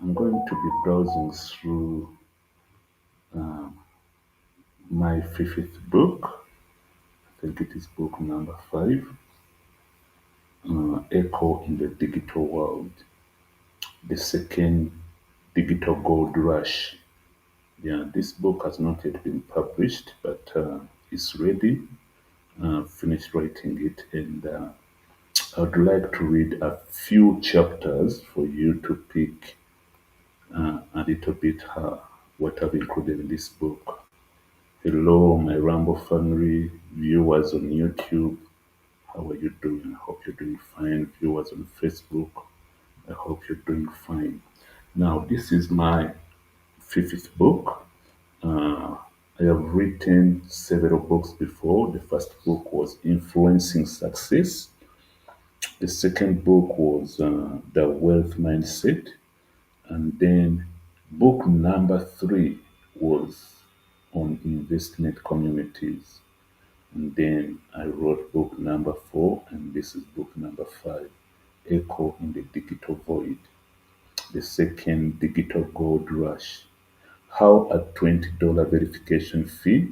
I'm going to be browsing through my fifth book. I think it is book number five, Echo in the Digital World, the second digital gold rush. Yeah, this book has not yet been published, but it's ready. Finished writing it, and I'd like to read a few chapters for you to pick a little bit what I've included in this book. Hello, my Rambo family, viewers on YouTube. How are you doing? I hope you're doing fine. Viewers on Facebook, I hope you're doing fine. Now, this is my fifth book. Uh, I have written several books before. The first book was Influencing Success. The second book was The Wealth Mindset. And then book number three was on investment communities. And then I wrote book number four, and this is book number five, Echo in the Digital Void, the second digital gold rush. How a $20 verification fee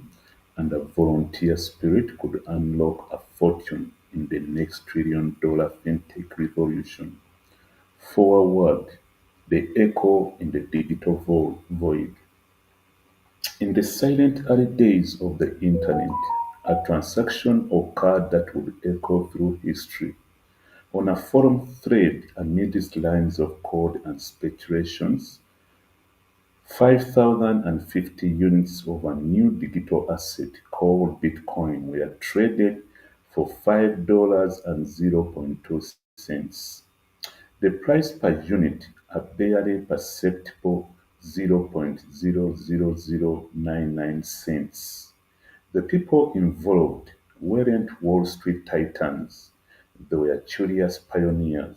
and a volunteer spirit could unlock a fortune in the next $1 trillion fintech revolution. Forward, the echo in the digital void. In the silent early days of the internet, a transaction occurred that would echo through history. On a forum thread amidst lines of code and speculations, 5,050 units of a new digital asset called Bitcoin were traded for $5.02. The price per unit, a barely perceptible 0.00099 cents. The people involved weren't Wall Street titans, they were curious pioneers.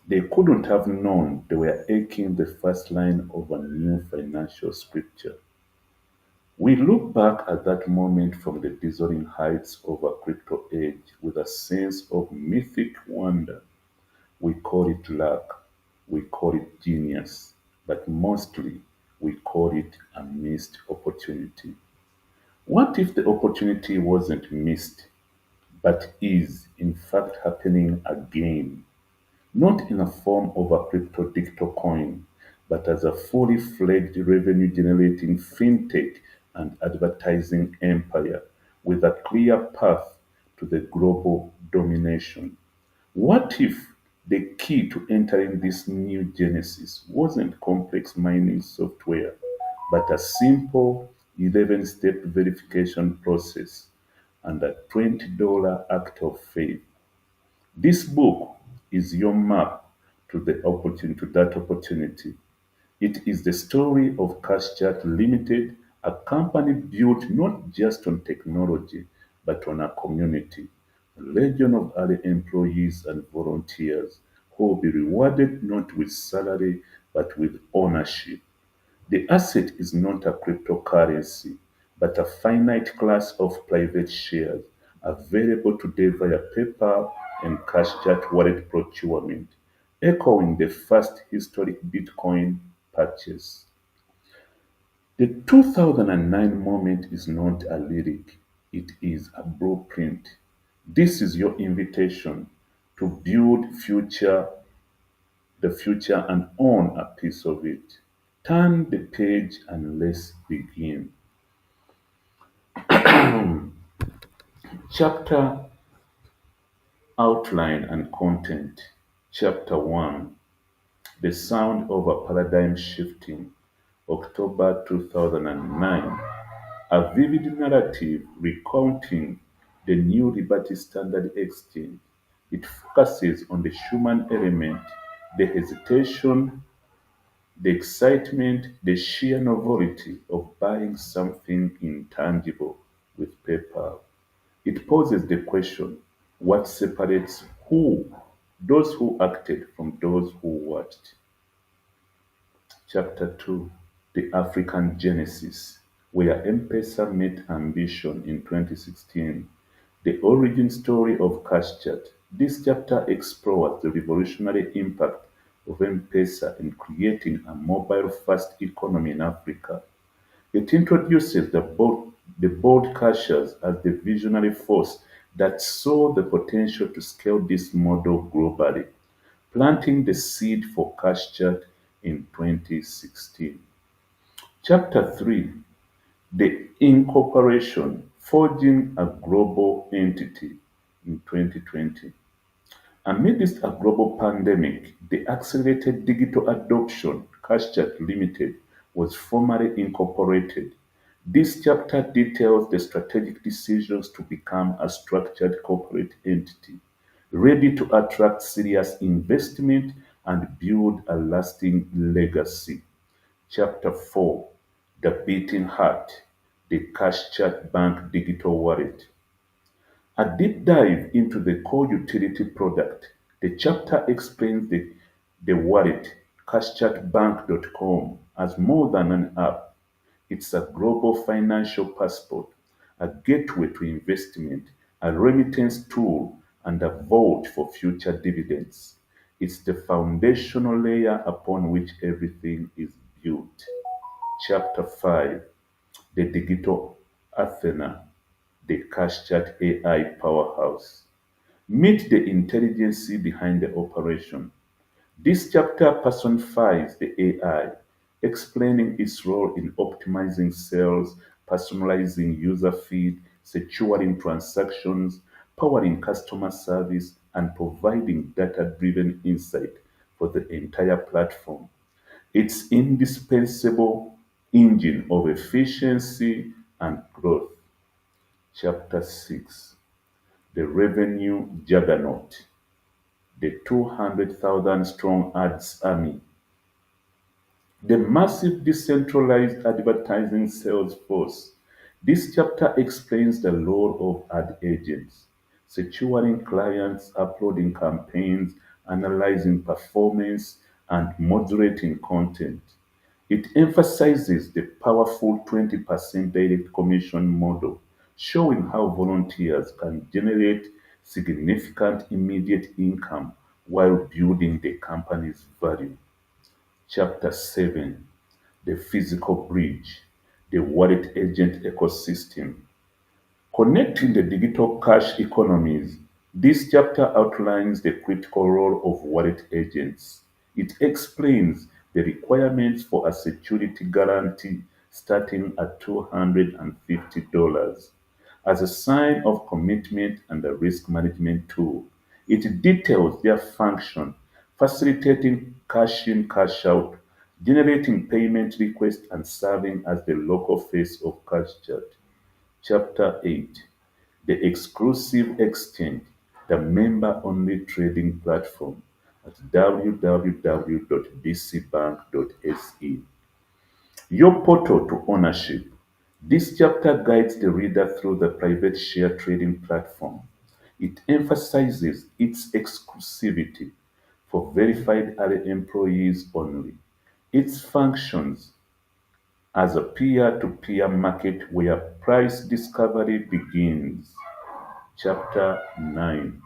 They couldn't have known they were aching the first line of a new financial scripture. We look back at that moment from the dazzling heights of a crypto age with a sense of mythic wonder. We call it luck, we call it genius, but mostly we call it a missed opportunity. What if the opportunity wasn't missed, but is in fact happening again? Not in a form of a crypto digital coin, but as a fully fledged revenue generating fintech and advertising empire with a clear path to the global domination. What if the key to entering this new genesis wasn't complex mining software, but a simple 11-step verification process and a $20 act of faith? This book is your map to that opportunity. It is the story of CashChat Limited, a company built not just on technology, but on a community, a legion of early employees and volunteers who will be rewarded not with salary, but with ownership. The asset is not a cryptocurrency, but a finite class of private shares available today via PayPal and CashChat wallet procurement, echoing the first historic Bitcoin purchase. The 2009 moment is not a lyric, it is a blueprint. This is your invitation to build the future and own a piece of it. Turn the page and let's begin. Chapter Outline and Content. Chapter 1, The Sound of a Paradigm Shifting, October 2009. A vivid narrative recounting the new Liberty Standard Exchange. It focuses on the human element, the hesitation, the excitement, the sheer novelty of buying something intangible with PayPal. It poses the question, what separates those who acted from those who watched? Chapter 2, The African Genesis, where M-Pesa met ambition in 2016. The origin story of CashChat. This chapter explores the revolutionary impact of M-Pesa in creating a mobile-first economy in Africa. It introduces the bold cashers as the visionary force that saw the potential to scale this model globally, planting the seed for CashChat in 2016. Chapter 3: The Incorporation, Forging a Global Entity in 2020. Amidst a global pandemic, the accelerated digital adoption, CashChat Limited, was formally incorporated. This chapter details the strategic decisions to become a structured corporate entity, ready to attract serious investment and build a lasting legacy. Chapter 4: The Beating Heart, the CashChat Bank Digital Wallet. A deep dive into the core utility product. The chapter explains the wallet, cashchatbank.com, as more than an app. It's a global financial passport, a gateway to investment, a remittance tool, and a vault for future dividends. It's the foundational layer upon which everything is built. Chapter 5: The Digital Athena, the CashChat AI powerhouse. Meet the intelligence behind the operation. This chapter personifies the AI, explaining its role in optimizing sales, personalizing user feed, securing transactions, powering customer service, and providing data-driven insight for the entire platform. It's indispensable engine of efficiency and growth. Chapter 6: The Revenue Juggernaut, the 200,000 strong ads army. The massive decentralized advertising sales force. This chapter explains the role of ad agents, securing clients, uploading campaigns, analyzing performance, and moderating content. It emphasizes the powerful 20% direct commission model, showing how volunteers can generate significant immediate income while building the company's value. Chapter 7: The Physical Bridge, the Wallet Agent Ecosystem. Connecting the digital cash economies, this chapter outlines the critical role of wallet agents. It explains the requirements for a security guarantee starting at $250 as a sign of commitment and a risk management tool. It details their function, facilitating cash in, cash out, generating payment requests, and serving as the local face of CashChat. Chapter 8: The Exclusive Exchange, the member-only trading platform at www.bcbank.se. Your portal to ownership. This chapter guides the reader through the private share trading platform. It emphasizes its exclusivity for verified area employees only. Its functions as a peer-to-peer market where price discovery begins. Chapter 9: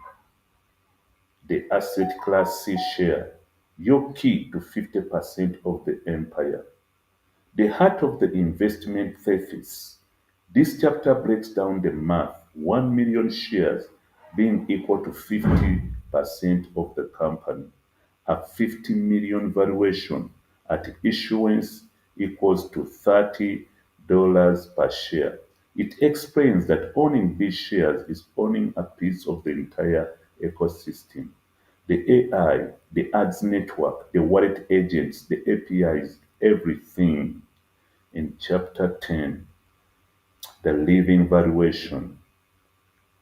The Asset Class C Share, your key to 50% of the empire. The heart of the investment thesis. This chapter breaks down the math: 1 million shares being equal to 50% of the company. A 50 million valuation at issuance equals to $30 per share. It explains that owning these shares is owning a piece of the entire ecosystem. The AI, the ads network, the wallet agents, the APIs, everything. In chapter 10, the living valuation,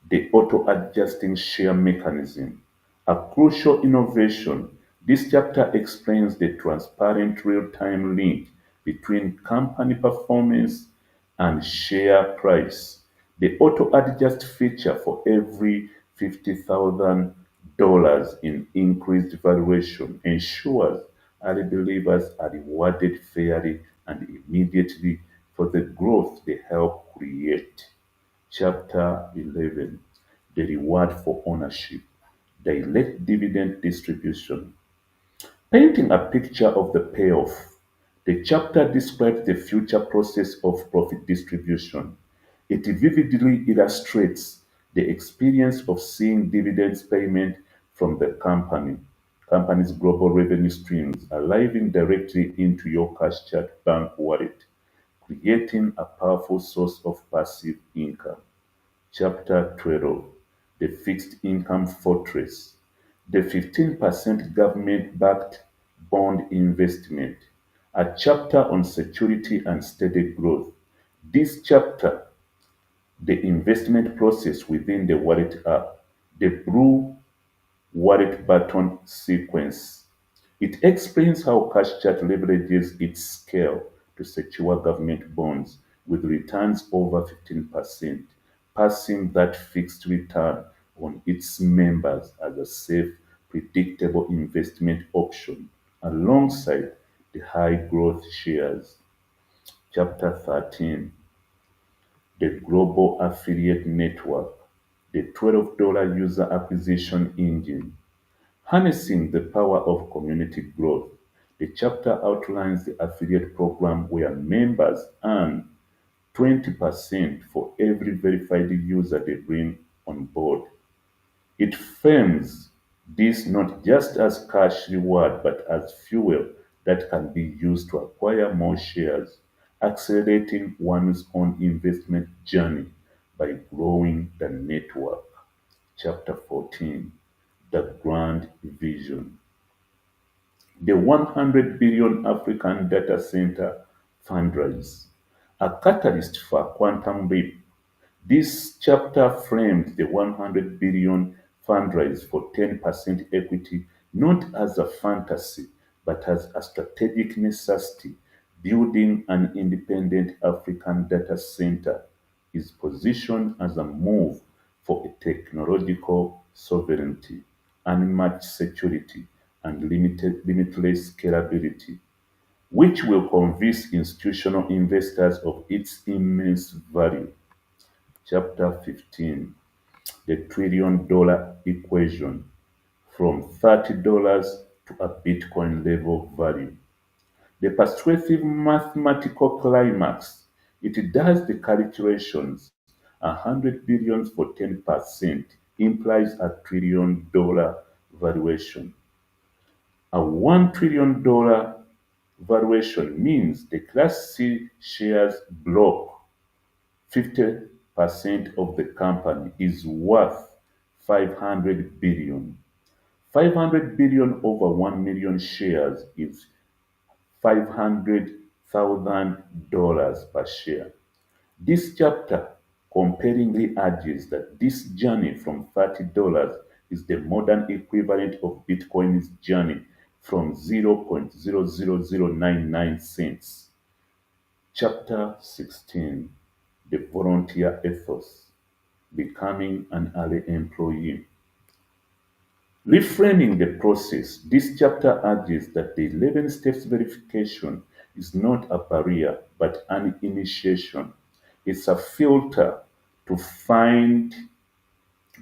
the auto-adjusting share mechanism, a crucial innovation. This chapter explains the transparent real-time link between company performance and share price. The auto-adjust feature for every $50,000 in increased valuation ensures early believers are rewarded fairly and immediately for the growth they help create. Chapter 11: The Reward for Ownership, Direct Dividend Distribution. Painting a picture of the payoff, the chapter describes the future process of profit distribution. It vividly illustrates the experience of seeing dividends payment from the company's global revenue streams arriving directly into your CashChat bank wallet, creating a powerful source of passive income. Chapter 12: The Fixed Income Fortress, the 15% government-backed bond investment, a chapter on security and steady growth. This chapter, the investment process within the wallet app, the Blue Wallet button sequence. It explains how CashChat leverages its scale to secure government bonds with returns over 15%, passing that fixed return on its members as a safe, predictable investment option alongside the high growth shares. Chapter 13: The Global Affiliate Network, the $12 user acquisition engine. Harnessing the power of community growth, the chapter outlines the affiliate program where members earn 20% for every verified user they bring on board. It frames this not just as cash reward but as fuel that can be used to acquire more shares, accelerating one's own investment journey by growing the network. Chapter 14: The Grand Vision, the 100 billion African data center fundraise, a catalyst for quantum leap. This chapter framed the 100 billion fundraise for 10% equity not as a fantasy but as a strategic necessity. Building an independent African data center is positioned as a move for a technological sovereignty, unmatched security, and limitless scalability, which will convince institutional investors of its immense value. Chapter 15: The Trillion-Dollar Equation, from $30 to a Bitcoin level value. The persuasive mathematical climax. It does the calculations. 100 billion for 10% implies a $1 trillion valuation. A $1 trillion valuation means the Class C shares block 50% of the company is worth 500 billion. 500 billion over 1 million shares is $500,000 per share. This chapter compellingly argues that this journey from $30 is the modern equivalent of Bitcoin's journey from 0.00099 cents. Chapter 16: The Volunteer Ethos, Becoming an Early Employee. Reframing the process, this chapter argues that the 11 steps verification is not a barrier but an initiation. It's a filter to find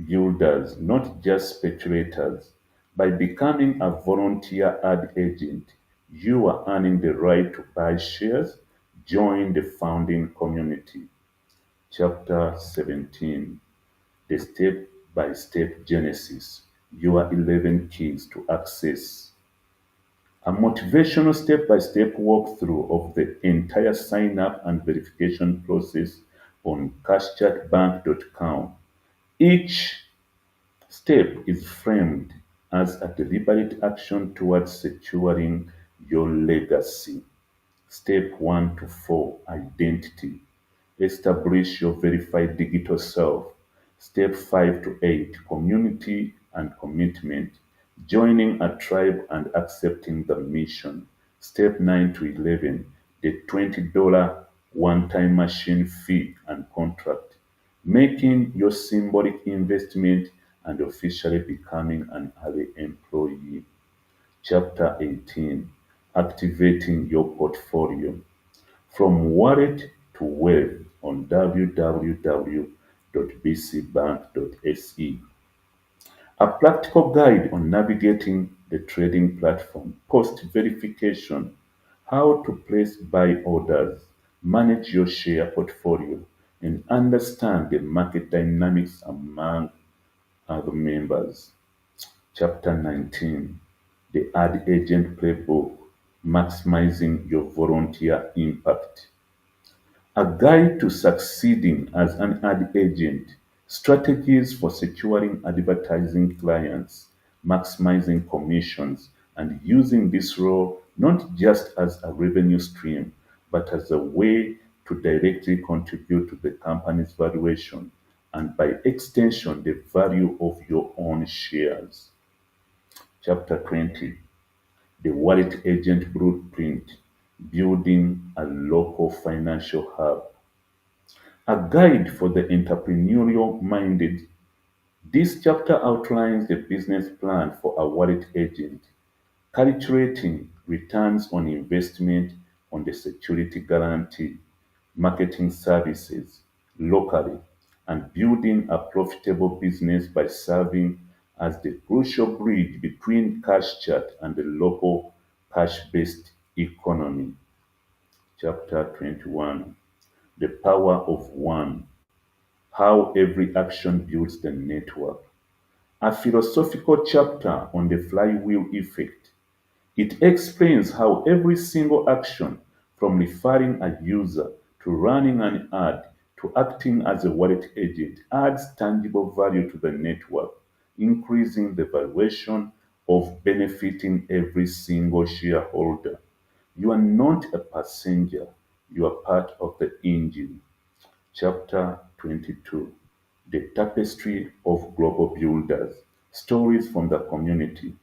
builders, not just speculators. By becoming a volunteer ad agent, you are earning the right to buy shares. Join the founding community. Chapter 17: The Step-by-Step Genesis, Your 11 Keys to Access. A motivational step-by-step walkthrough of the entire sign-up and verification process on cashchatbank.com. Each step is framed as a deliberate action towards securing your legacy. Step 1 to 4: Identity. Establish your verified digital self. Step 5 to 8: Community and commitment. Joining a tribe and accepting the mission. Step 9 to 11: The $20 one-time machine fee and contract. Making your symbolic investment and officially becoming an early employee. Chapter 18: Activating your portfolio. From wallet to wealth on www.bcbank.se. A practical guide on navigating the trading platform, post verification, how to place buy orders, manage your share portfolio, and understand the market dynamics among other members. Chapter 19, the Ad Agent Playbook, maximizing your volunteer impact. A guide to succeeding as an ad agent, strategies for securing advertising clients, maximizing commissions, and using this role not just as a revenue stream, but as a way to directly contribute to the company's valuation and by extension the value of your own shares. Chapter 20, the Wallet Agent Blueprint, building a local financial hub. A guide for the entrepreneurial minded. This chapter outlines the business plan for a wallet agent, calculating returns on investment on the security guarantee, marketing services locally, and building a profitable business by serving as the crucial bridge between CashChat and the local cash-based economy. Chapter 21, the power of one. How every action builds the network. A philosophical chapter on the flywheel effect. It explains how every single action, from referring a user to running an ad to acting as a wallet agent, adds tangible value to the network, increasing the valuation of benefiting every single shareholder. You are not a passenger, you are part of the engine. Chapter 22, the tapestry of global builders, stories from the community,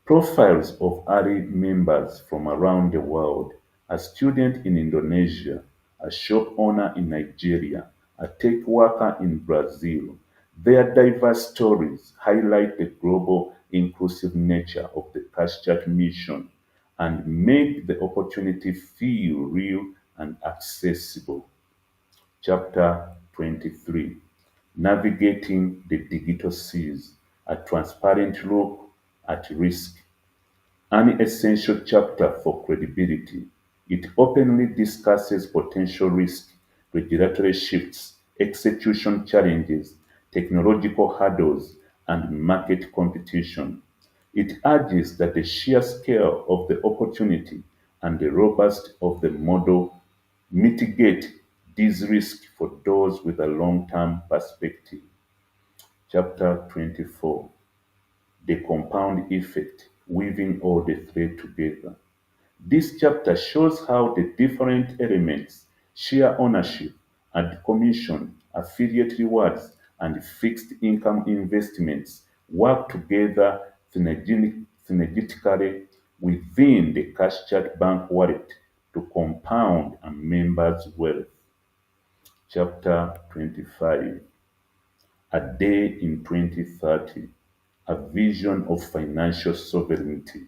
profiles of early members from around the world, a student in Indonesia, a shop owner in Nigeria, a tech worker in Brazil. Their diverse stories highlight the global inclusive nature of the CashChat mission and make the opportunity feel real and accessible. Chapter 23, Navigating the Digital Seas, a transparent look at risk, an essential chapter for credibility. It openly discusses potential risks, regulatory shifts, execution challenges, technological hurdles, and market competition. It argues that the sheer scale of the opportunity and the robust of the model mitigate these risks for those with a long-term perspective. Chapter 24, the compound effect, weaving all the thread together. This chapter shows how the different elements, share ownership and commission, affiliate rewards, and fixed income investments, work together synergetically within the CashChat Bank wallet to compound a member's wealth. Chapter 25, A Day in 2030, A Vision of Financial Sovereignty.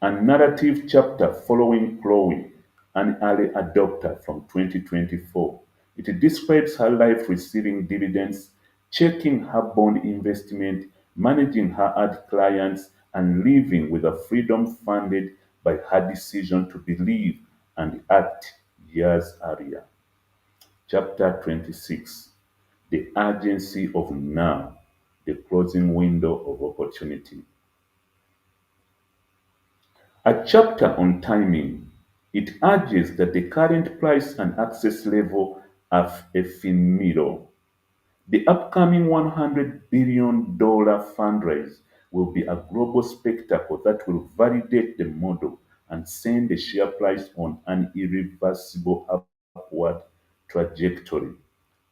A narrative chapter following Chloe, an early adopter from 2024. It describes her life receiving dividends, checking her bond investment, managing her ad clients, and living with a freedom funded by her decision to believe and act years earlier. Chapter 26, The Urgency of Now, the Closing Window of Opportunity. A chapter on timing. It argues that the current price and access level are ephemeral. The upcoming $100 billion fundraise will be a global spectacle that will validate the model and send the share price on an irreversible upward trajectory,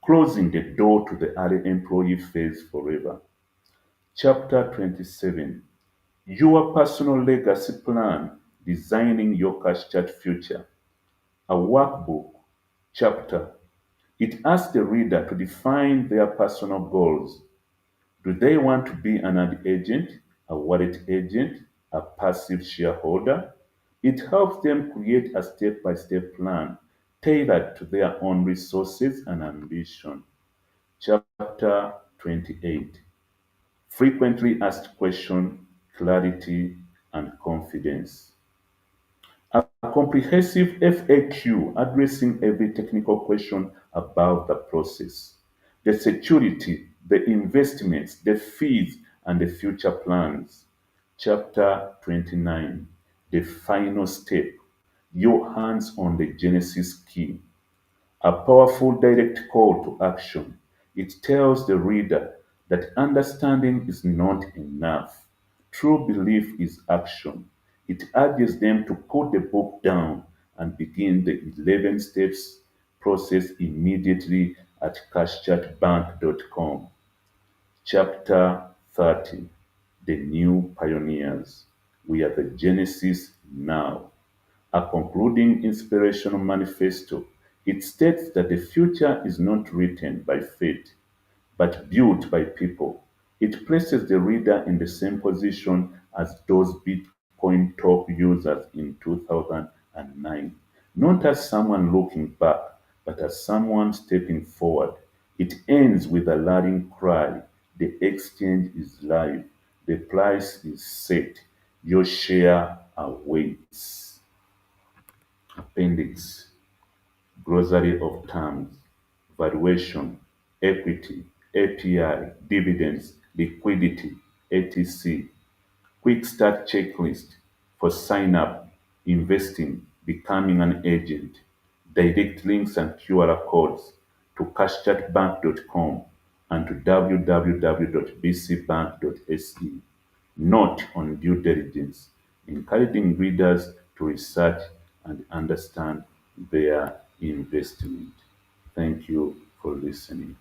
closing the door to the early employee phase forever. Chapter 27, Your Personal Legacy Plan, Designing Your CashChat Future, a workbook chapter. It asks the reader to define their personal goals. Do they want to be an ad agent, a wallet agent, a passive shareholder? It helps them create a step by step plan tailored to their own resources and ambition. Chapter 28, Frequently Asked Questions, clarity, and confidence. A comprehensive FAQ addressing every technical question about the process, the security, the investments, the fees, and the future plans. Chapter 29, the final step, your hands on the Genesis key. A powerful direct call to action. It tells the reader that understanding is not enough. True belief is action. It urges them to put the book down and begin the 11 steps process immediately at cashchatbank.com. Chapter 30, The New Pioneers. We are the Genesis now. A concluding inspirational manifesto. It states that the future is not written by fate, but built by people. It places the reader in the same position as those Bitcoin top users in 2009, not as someone looking back, but as someone stepping forward. It ends with a rallying cry. The exchange is live. The price is set. Your share awaits. Appendix: Glossary of terms, valuation, equity, API, dividends, liquidity, etc. Quick start checklist for sign up, investing, becoming an agent. Direct links and QR codes to cashchatbank.com and to www.bcbank.se. Note on due diligence, encouraging readers to research and understand their investment. Thank you for listening.